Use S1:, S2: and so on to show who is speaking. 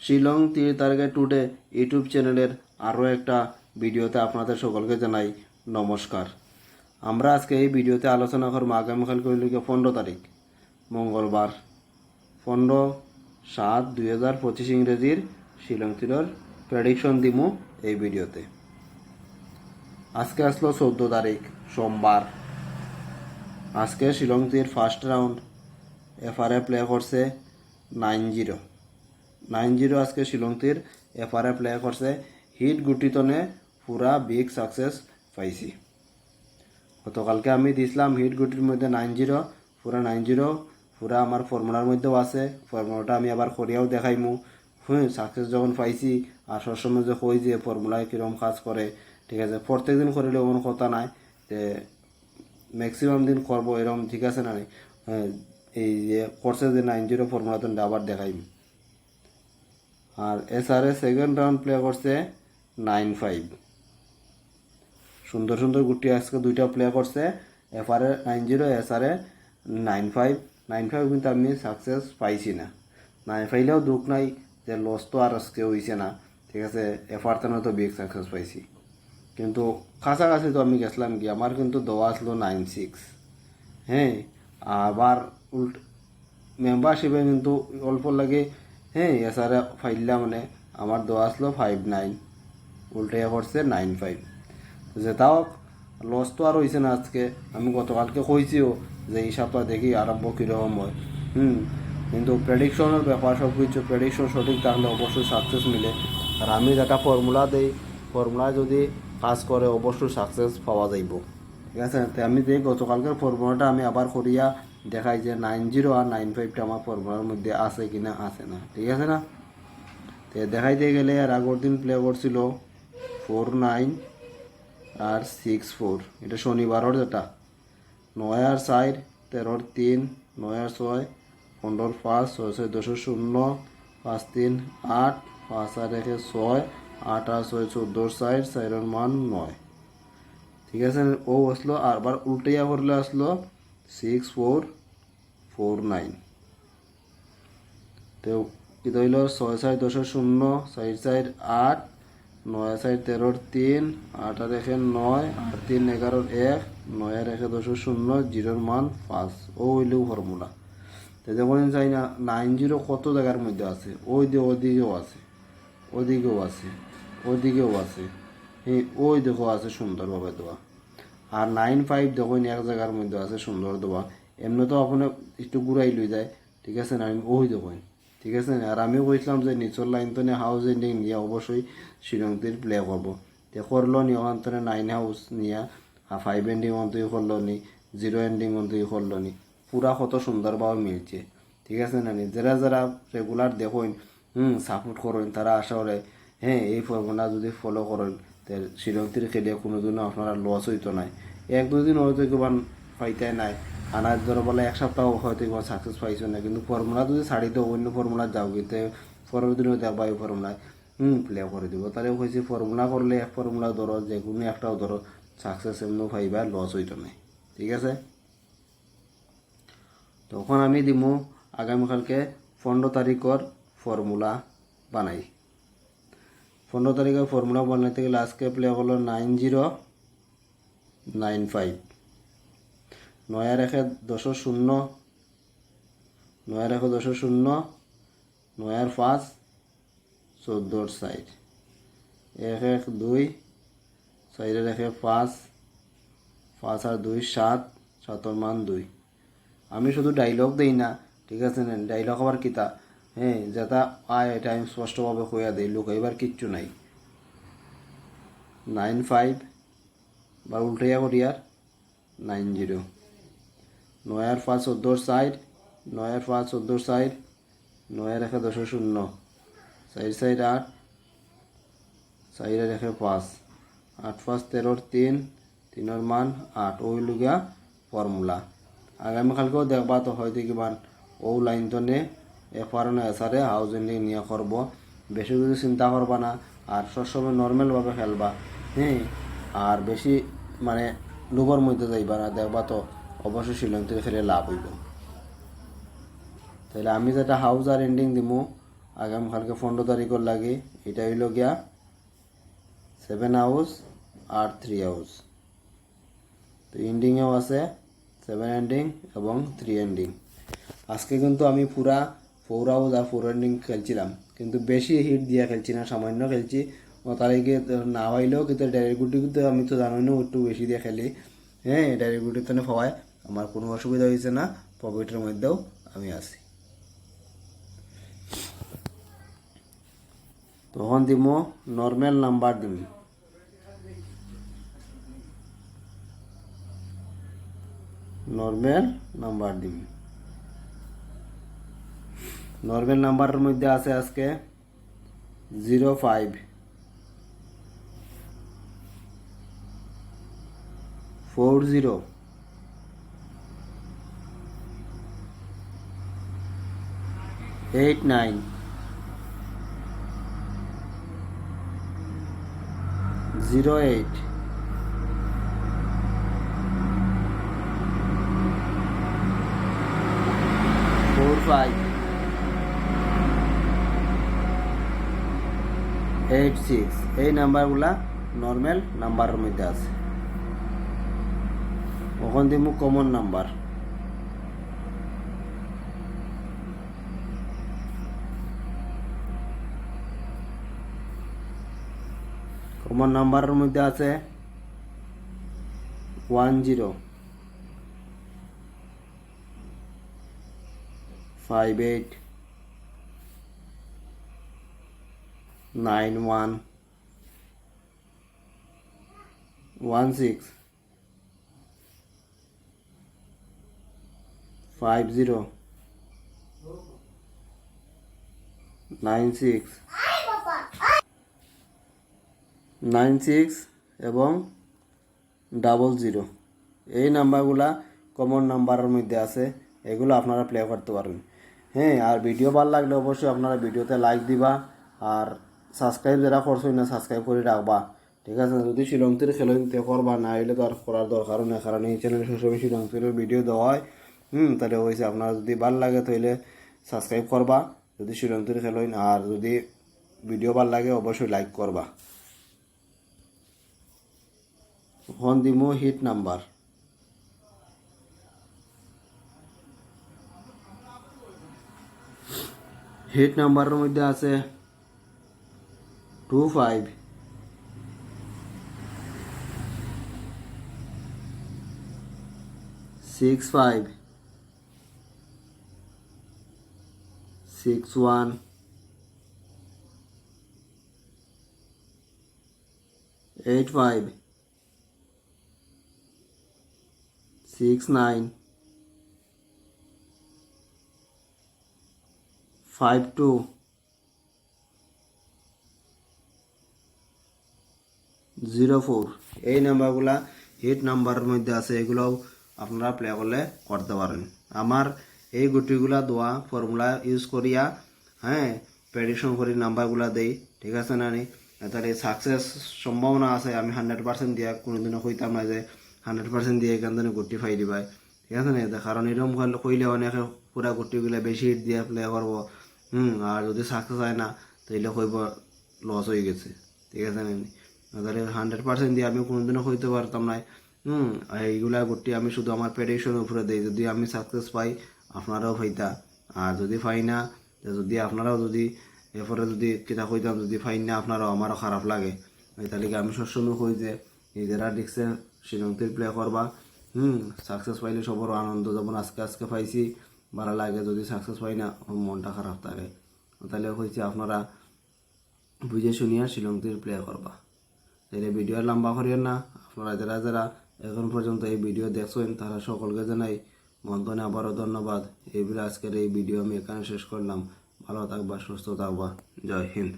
S1: শিলং তীর target today YouTube চ্যানেলের আরও একটা ভিডিওতে আপনাদের সকলকে জানাই নমস্কার। আমরা আজকে এই ভিডিওতে আলোচনা করব আগামীকাল কইলিকে 15 তারিখ মঙ্গলবার 15/7/2025 ইংরেজির শিলং তীরের প্রেডিকশন দিমু এই ভিডিওতে। আজকে আসলো 14 তারিখ সোমবার। আজকে শিলং তীর ফার্স্ট রাউন্ড এফআরএ প্লে করছে 9-0 আজকে শিলং তীর এফআরএ প্লে করছে। হিট গুটিতনে পুরা বিগ সাকসেস পাইছি। গতকালকে আমি দিছিলাম হিট গুটির মধ্যে 9-0 পুরা আমার ফর্মুলার মধ্যেও আছে। ফর্মুলাটা আমি আবার করিয়াও দেখাইমু। সাকসেস যখন পাইছি আর সবসময় যে কই যে ফর্মুলায় কীরকম কাজ করে, ঠিক আছে, প্রত্যেক দিন করিলে কোনো কথা নাই, যে ম্যাক্সিমাম দিন করবো এরকম, ঠিক আছে না? এই যে করছে যে 9-0 ফর্মুলাতে আবার দেখাইম। আর এসআরএ সেকেন্ড রাউন্ড প্লে করছে 9-5। সুন্দর সুন্দর গুটি আজকে দুইটা প্লে করছে, এফআরএ 9-0, এসআরএ 9-5 কিন্তু আমি সাকসেস পাইছি না। 9 পাইলেও দুঃখ নাই, যে লস তো আর আজকে হয়েছে না, ঠিক আছে। এফআর তেনে তো বিগ সাকসেস পাইছি, কিন্তু কাছাকাছি তো আমি গেছিলাম কি, আমার কিন্তু দেওয়া আসলো 9-6। হ্যাঁ, আবার মেম্বারশিপে কিন্তু অল্প লাগে। হ্যাঁ, এসআরএ ফাইললা মানে আমার দেওয়া আসলো 5-9, উল্টে করছে 9-5। যেটাও লস তো আর হয়েছে না আজকে। আমি গতকালকে কইছিও যে এই সপ্তাহ দেখি আরম্ভ কীরকম হয়। কিন্তু প্রেডিকশনের ব্যাপার, সব কিছু প্রেডিকশন সঠিক থাকলে অবশ্যই সাকসেস মিলে। আর আমি যেটা ফর্মুলা দেই, ফর্মুলা যদি কাজ করে অবশ্যই সাকসেস পাওয়া যাইব, ঠিক আছে। তো আমি যে গতকালকের ফর্মুলাটা আমি আবার করিয়া দেখাই যে 9-0 আর 9-5টা আমার ফর্মুলার মধ্যে আছে কিনা, আছে না, ঠিক আছে না। তো দেখাইতে গেলে আর আগের দিন প্লে করছিল 4-9 আর 6-4, এটা শনিবারের যেটা। 9 আর 4, 13-3, 9 আর 6, 15-5, 6-6-2-0, 5-3, 8, 5 আর 1 6, 8 আর 6 14-4, 4 মান 9, ঠিক আছে। ও আসলো আবার উল্টাইয়া করলে আসলো 6-4-4-9। তো কি হইল 6-4-2-0, 4-4-8, 9-4-13-3, 8 আর 1 9, 8-3-11-1, 9 আর 1 2-0, 0 মান 5। ও হইলেও ফর্মুলা। তো যেমন চাই না 9-0 কত জায়গার মধ্যে আছে, ওদিকেও আছে, ওদিকেও আছে, ওদিকেও আছে, হ্যাঁ, ওই দেখো আছে সুন্দরভাবে দেওয়া। আর 9-5 দেখুন এক জায়গার মধ্যে আছে সুন্দর দেওয়া। এমনি তো আপনার একটু ঘুরাই লই যায়, ঠিক আছে না। আমি ওই দেখুন, ঠিক আছে। আর আমিও কইছিলাম যে নিচর লাইন তো হাউস এন্ডিং নিয়ে অবশ্যই শিলং তীর প্লে করবো। তো করলো নি ওখান থেকে 9 হাউস নিয়ে 5 এন্ডিং অন্তই করলো নি, 0 এন্ডিং অন্তই করলো নি, পুরা কত সুন্দরভাবে মিলছে, ঠিক আছে না। যারা যারা রেগুলার দেখুন, সাপোর্ট করেন, তারা আশা করে হ্যাঁ এই ফর্মুলা যদি ফলো করেন তো শিলং তীর খেলে কোনোদিনও আপনারা লস হইতো নাই। 1-2 দিন হয়তো একবার পাইতে নাই, আনার ধরো বলে এক সপ্তাহ হয়তো একবার সাকসেস পাইছো না, কিন্তু ফর্মুলা যদি ছাড়ি দেও অন্য ফর্মুলা যাও গিয়ে পরের দিনও দেখবা এই ফর্মুলায় প্লে করে দিব। তাহলে হয়েছে ফর্মুলা করলে এক ফর্মুলা ধরো, যে কোনো একটাও ধরো সাকসেস এমনিও পাইবা, লস হইতো নাই, ঠিক আছে। তখন আমি দিমু আগামীকালকে 15 তারিখের ফর্মুলা বানাই। 15 তারিখের ফর্মুলা বানাইতে গেলে আজকে প্লে হলো 9-0-9-5, 9 আর 1 10-0, 9 আর 1 10-0, 9 আর 5 14-4, 1-1-2, 4 আর 1 5, 5 আর 2 7, 7 মান 2। আমি শুধু ডাইলগ দেই না, ঠিক আছে না। ডাইলগ আবার কিতা, হ্যাঁ, যেটা আয় এটা আমি স্পষ্টভাবে কইয়া দিই, লুকাইবার কিচ্ছু নাই। 9-5 বা উল্টাইয়া করিয়ার 9-0, 9 আর 5 14-4, 9 আর 5 14-4, 9 আর 1 10-0, 4-4-8, 4 আর 1 5, 8-5 13-3, 3 মান 8। ওই লুগিয়া ফর্মুলা আগামীকালকেও দেখবা তো হয়তো কিমান ও লাইন তো নে এফআর না এসআরে হাউস এন্ডিং নিয়ে করবো। বেশি কিছু চিন্তা করবা না, আর সবসময় নর্মালভাবে খেলবা, হ্যাঁ। আর বেশি মানে লুবর মধ্যে যাইবা না, দেখবা তো অবশ্যই শিলং থেকে খেলে লাভ হইব। তাহলে আমি যেটা হাউস আর এন্ডিং দিমু আগামীকালকে 15 তারিখের লাগে এটা হইল গিয়া 7 হাউস আর 3 হাউস। তো এন্ডিংয়েও আছে 7 এন্ডিং এবং 3 এন্ডিং। আজকে কিন্তু আমি পুরা 4 হাউস আর 4 এন্ডিং খেলছিলাম, কিন্তু বেশি হিট দিয়ে খেলছি না, সামান্য খেলছি। ও তারিখে না হইলেও কিন্তু ডাইরেক্ট গুটি কিন্তু আমি তো জানোই না একটু বেশি দিয়ে খেলি। হ্যাঁ, ডাইরেক্ট গুটির তো পাওয়ায় আমার কোনো অসুবিধা হয়েছে না, পকেটের মধ্যেও আমি আছি। তখন দিব নর্মাল নাম্বার দিম। নর্মাল নাম্বার দিম। নর্মাল নাম্বারের মধ্যে আছে আজকে 05 40 89 08 45 86। এই নাম্বারগুলা নর্মাল নাম্বারের মধ্যে আছে। ওখান দিব কমন নাম্বার। কমন নাম্বারের মধ্যে আছে 10 58 91 16 50 96 96 এবং 00। এই নাম্বারগুলা কমন নাম্বারের মধ্যে আছে, এগুলো আপনারা প্লে করতে পারবেন। হ্যাঁ, আর ভিডিও ভালো লাগলে অবশ্যই আপনারা ভিডিওতে লাইক দিবা, আর সাবস্ক্রাইব যারা করছেন না সাবস্ক্রাইব করে রাখবা। ঠিক আছে, যদি শিলংতির খেলতে করবা না হইলে তো আর করার দরকারও নেই, কারণ এই চ্যানেলে সবসময় শিলংতির ভিডিও দেওয়া হয়। তাহলে হয়েছে আপনারা যদি ভালো লাগে তাহলে সাবস্ক্রাইব করবা যদি শিলংতির খেলেন, আর যদি ভিডিও ভালো লাগে অবশ্যই লাইক করবা। এখন দিব হিট নাম্বার। হিট নাম্বারের মধ্যে আছে 25 65 61 85 69 52 04। এই নাম্বারগুলা হিট নাম্বারের মধ্যে আছে, এগুলোও আপনারা প্লে করলে করতে পারেন। আমার এই গুটিগুলা দেওয়া ফর্মুলা ইউজ করিয়া হ্যাঁ প্রেডিকশন করি নাম্বারগুলা দেই। ঠিক আছে না নি? তাহলে সাকসেস সম্ভাবনা আছে। আমি 100% দিয়া কোনোদিনও কইতাম না যে 100% দিয়ে এখান থেকে গুটি ফাই দিবাই। ঠিক আছে না? কারণ এরকম কইলে অনেকে পুরা গুটিগুলা বেশি হিট দিয়ে প্লে করবো। আর যদি সাকসেস হয় না তাইলে কইব লস হয়ে গেছে। ঠিক আছে না? তাহলে 100% দিয়ে আমি কোনোদিনও হইতে পারতাম না। এইগুলা গুটি আমি শুধু আমার প্রেডিকশনের উপরে দিই। যদি আমি সাকসেস পাই আপনারাও পাইতা, আর যদি পাই না, যদি আপনারাও যদি এরপরে যদি কিতা কইতাম যদি ফাইন না আপনারাও আমারও খারাপ লাগে। তাহলে আমি সবসময় কই যে নিজেরা ডিক্সে শিলংতির প্লে করবা। সাকসেস পাইলে সবারও আনন্দ, যেমন আজকে পাইছি ভালো লাগে, যদি সাকসেস পাই না মনটা খারাপ থাকে। তাহলে হয়েছে আপনারা বুঝে শুনিয়া শিলংতির প্লে করবা। তাহলে ভিডিও লম্বা করিও না। আপনারা যারা যারা এখন পর্যন্ত এই ভিডিও দেখছেন তারা সকলকে জানাই মন্তনে আবারও ধন্যবাদ। এইগুলো আজকের এই ভিডিও আমি এখানে শেষ করলাম। ভালো থাকবা, সুস্থ থাকবা। জয় হিন্দ।